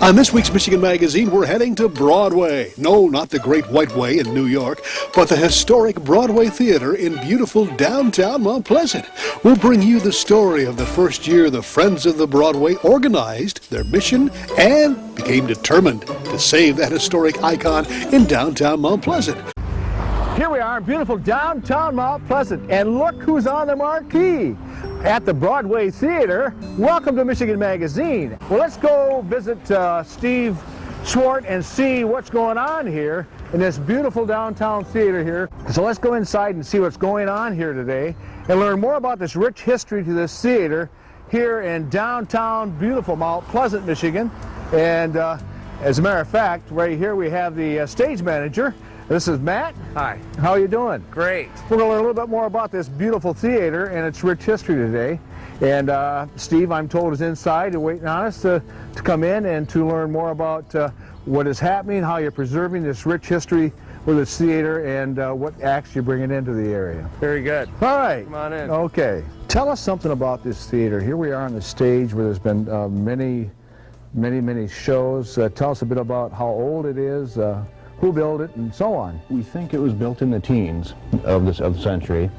On this week's Michigan Magazine, we're heading to Broadway. No, not the Great White Way in New York, but the historic Broadway Theater in beautiful downtown Mount Pleasant. We'll bring you the story of the first year the Friends of the Broadway organized their mission and became determined to save that historic icon in downtown Mount Pleasant. Here we are in beautiful downtown Mount Pleasant, and look who's on the marquee at the Broadway Theater. Welcome to Michigan Magazine. Well, let's go visit Steve Swart and see what's going on here in this beautiful downtown theater here. So let's go inside and see what's going on here today and learn more about this rich history to this theater here in downtown beautiful Mount Pleasant, Michigan. And as a matter of fact, right here we have the stage manager. This is Matt. Hi. How are you doing? Great. We're going to learn a little bit more about this beautiful theater and its rich history today. And Steve, I'm told, is inside and waiting on us to come in and to learn more about what is happening, how you're preserving this rich history with this theater, and what acts you're bringing into the area. Very good. All right. Come on in. Okay. Tell us something about this theater. Here we are on the stage where there's been many shows. Tell us a bit about how old it is, who built it, and so on. We think it was built in the teens of the century,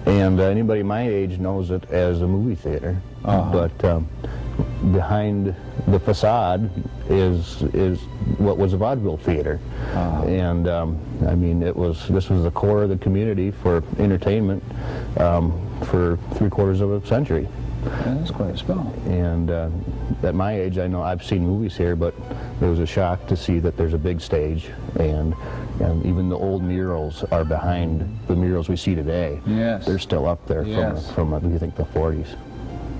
and anybody my age knows it as a movie theater. But behind the facade is what was a vaudeville theater, and I mean this was the core of the community for entertainment for 3/4 of a century. Yeah, that's quite a spell. And at my age, I know I've seen movies here, but it was a shock to see that there's a big stage, and even the old murals are behind the murals we see today. Yes. They're still up there from I think the 40s.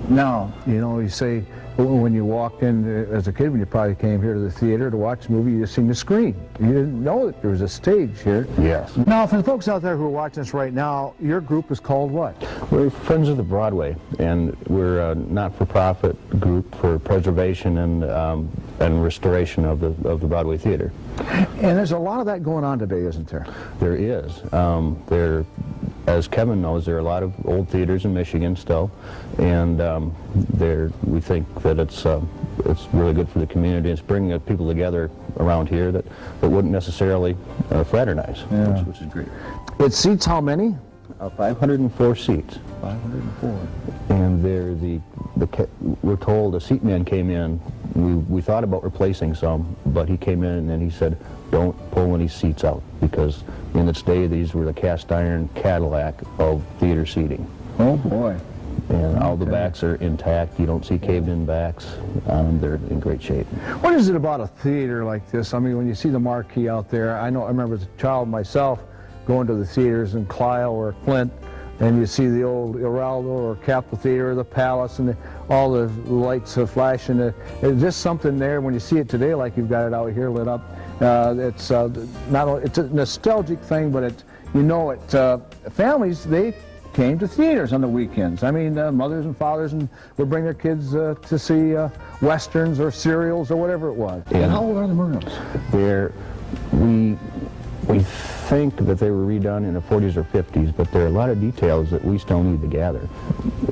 Now, you know, you say when you walked in as a kid, when you probably came here to the theater to watch a movie, you just seen the screen. You didn't know that there was a stage here. Yes. Now, for the folks out there who are watching us right now, your group is called what? We're Friends of the Broadway, and we're a not-for-profit group for preservation and restoration of the Broadway Theater. And there's a lot of that going on today, isn't there? There is. As Kevin knows, there are a lot of old theaters in Michigan still, and we think that it's really good for the community. It's bringing people together around here that wouldn't necessarily fraternize, which is great. It seats how many? 504 seats. 504. And we're told a seat man came in. We thought about replacing some, but he came in and he said, "Don't pull any seats out," because in its day these were the cast iron Cadillac of theater seating. Oh boy. And all the backs are intact. You don't see caved in backs. They're in great shape. What is it about a theater like this? I mean, when you see the marquee out there, I remember as a child myself going to the theaters in Clio or Flint, and you see the old Heraldo or Capitol Theater or the Palace, and all the lights are flashing. There's just something there when you see it today, like you've got it out here lit up. It's not only, it's a nostalgic thing, but families, they came to theaters on the weekends. I mean, mothers and fathers would bring their kids to see westerns or serials or whatever it was. Yeah. And how old are the murals? We think that they were redone in the 40s or 50s, but there are a lot of details that we still need to gather.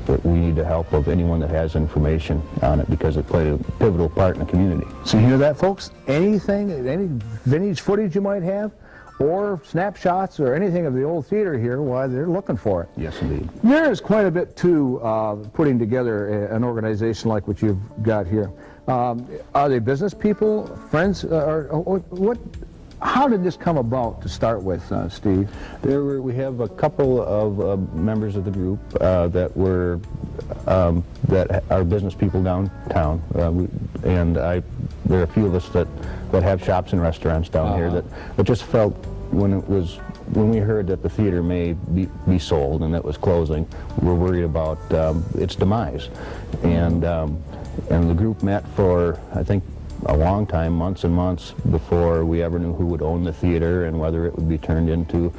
But we need the help of anyone that has information on it, because it played a pivotal part in the community. So you hear that, folks? Any vintage footage you might have, or snapshots or anything of the old theater here, why, they're looking for it. Yes, indeed. There is quite a bit to putting together an organization like what you've got here. Are they business people, friends, or what? How did this come about to start with, Steve? We have a couple of members of the group that are business people downtown, and there are a few of us that have shops and restaurants down here that just felt when we heard that the theater may be sold and that it was closing, we're worried about its demise, and the group met for, I think, a long time, months and months, before we ever knew who would own the theater and whether it would be turned into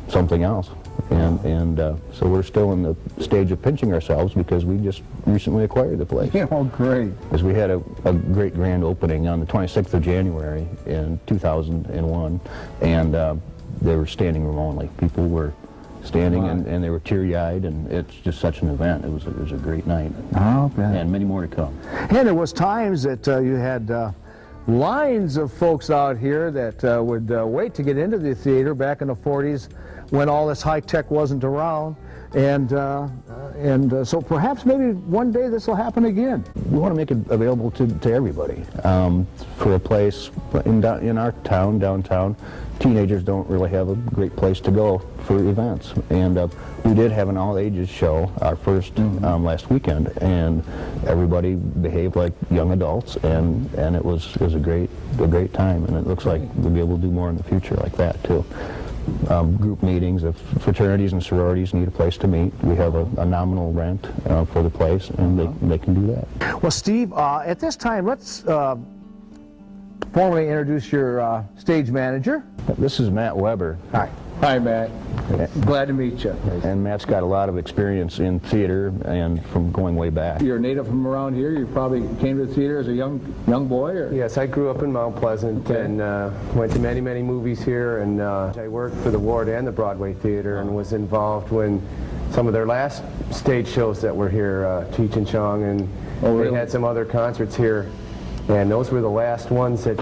something else. And so we're still in the stage of pinching ourselves, because we just recently acquired the place. Yeah, well, great. Because we had a great grand opening on the 26th of January in 2001, and they were standing room only. People were standing, and they were teary-eyed, and it's just such an event. It was a great night. Oh, okay. And many more to come. And there was times that you had lines of folks out here that would wait to get into the theater back in the 40s when all this high tech wasn't around. And so perhaps maybe one day this will happen again. We want to make it available to everybody. For a place in our town, downtown, teenagers don't really have a great place to go for events. And we did have an all-ages show, our first last weekend, and everybody behaved like young adults, and it was a great time. And it looks like we'll be able to do more in the future like that too. Group meetings of fraternities and sororities need a place to meet. We have a nominal rent for the place, and they can do that. Well, Steve, at this time, let's formally introduce your stage manager. This is Matt Weber. Hi. Hi, Matt. Glad to meet you. And Matt's got a lot of experience in theater and from going way back. You're a native from around here. You probably came to the theater as a young boy? Or? Yes, I grew up in Mount Pleasant and went to many movies here, and I worked for the Ward and the Broadway Theater and was involved when some of their last stage shows that were here, Cheech and Chong, and they had some other concerts here. And those were the last ones that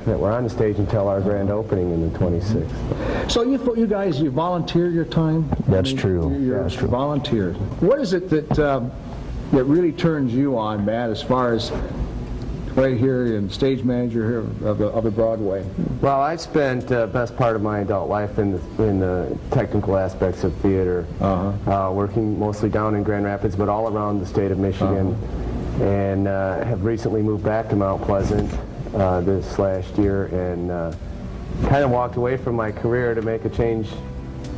were on the stage until our grand opening in the 26th. So you guys, you volunteer your time? That's true. You're That's true. Volunteers. What is it that really turns you on, Matt, as far as right here in stage manager here of the Broadway? Well, I've spent the best part of my adult life in the technical aspects of theater, working mostly down in Grand Rapids, but all around the state of Michigan. And have recently moved back to Mount Pleasant this last year, and kind of walked away from my career to make a change,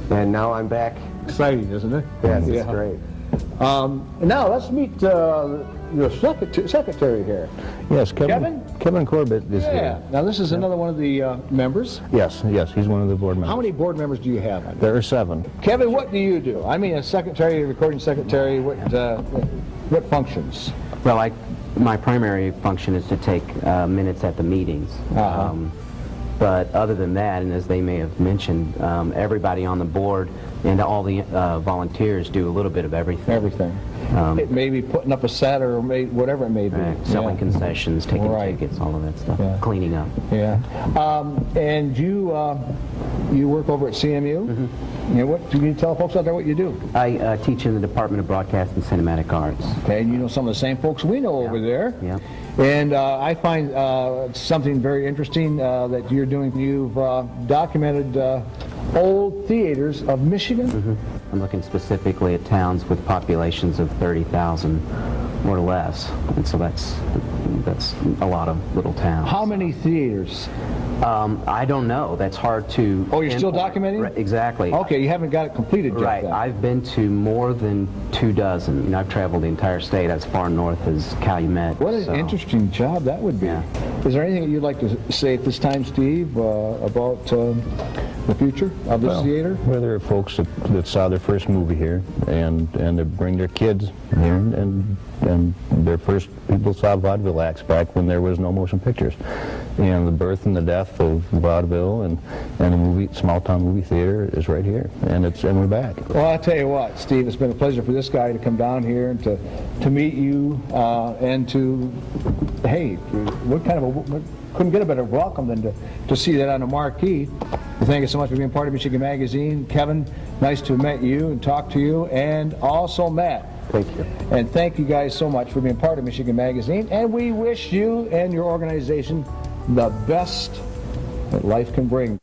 and now I'm back. Exciting, isn't it? Yes, it's great. Now let's meet your secretary here. Yes, Kevin Corbett is here. Now this is another one of the members. Yes, he's one of the board members. How many board members do you have? There are 7. Kevin, what do you do? I mean, a secretary, recording secretary, what functions? Well, my primary function is to take minutes at the meetings. But other than that, and as they may have mentioned, everybody on the board and all the volunteers do a little bit of everything. Everything. It may be putting up a set or whatever it may be. Right. Selling concessions, taking tickets, all of that stuff. Cleaning up. Yeah. And you work over at CMU? You know, what, can you tell folks out there what you do? I teach in the Department of Broadcast and Cinematic Arts. Okay, and you know some of the same folks we know over there. Yeah. And I find something very interesting that you're doing. You've documented old theaters of Michigan. I'm looking specifically at towns with populations of 30,000 or less, and so that's a lot of little towns. How many theaters? I don't know. That's hard to. Oh, you're still documenting? Right, exactly. Okay, you haven't got it completed yet. Right. Then. I've been to more than 24. You know, I've traveled the entire state as far north as Calumet. What an interesting job that would be. Yeah. Is there anything that you'd like to say at this time, Steve, about the future of this theater? Well, there are folks that saw their first movie here, and they bring their kids here, and their first people saw vaudeville acts back when there was no motion pictures. And the birth and the death of vaudeville and the small town movie theater is right here, and we're back. Well, I'll tell you what, Steve, it's been a pleasure for this guy to come down here and to meet you and to, hey, couldn't get a better welcome than to see that on the marquee. Well, thank you so much for being part of Michigan Magazine. Kevin, nice to have met you and talk to you, and also Matt. Thank you. And thank you guys so much for being part of Michigan Magazine, and we wish you and your organization the best that life can bring.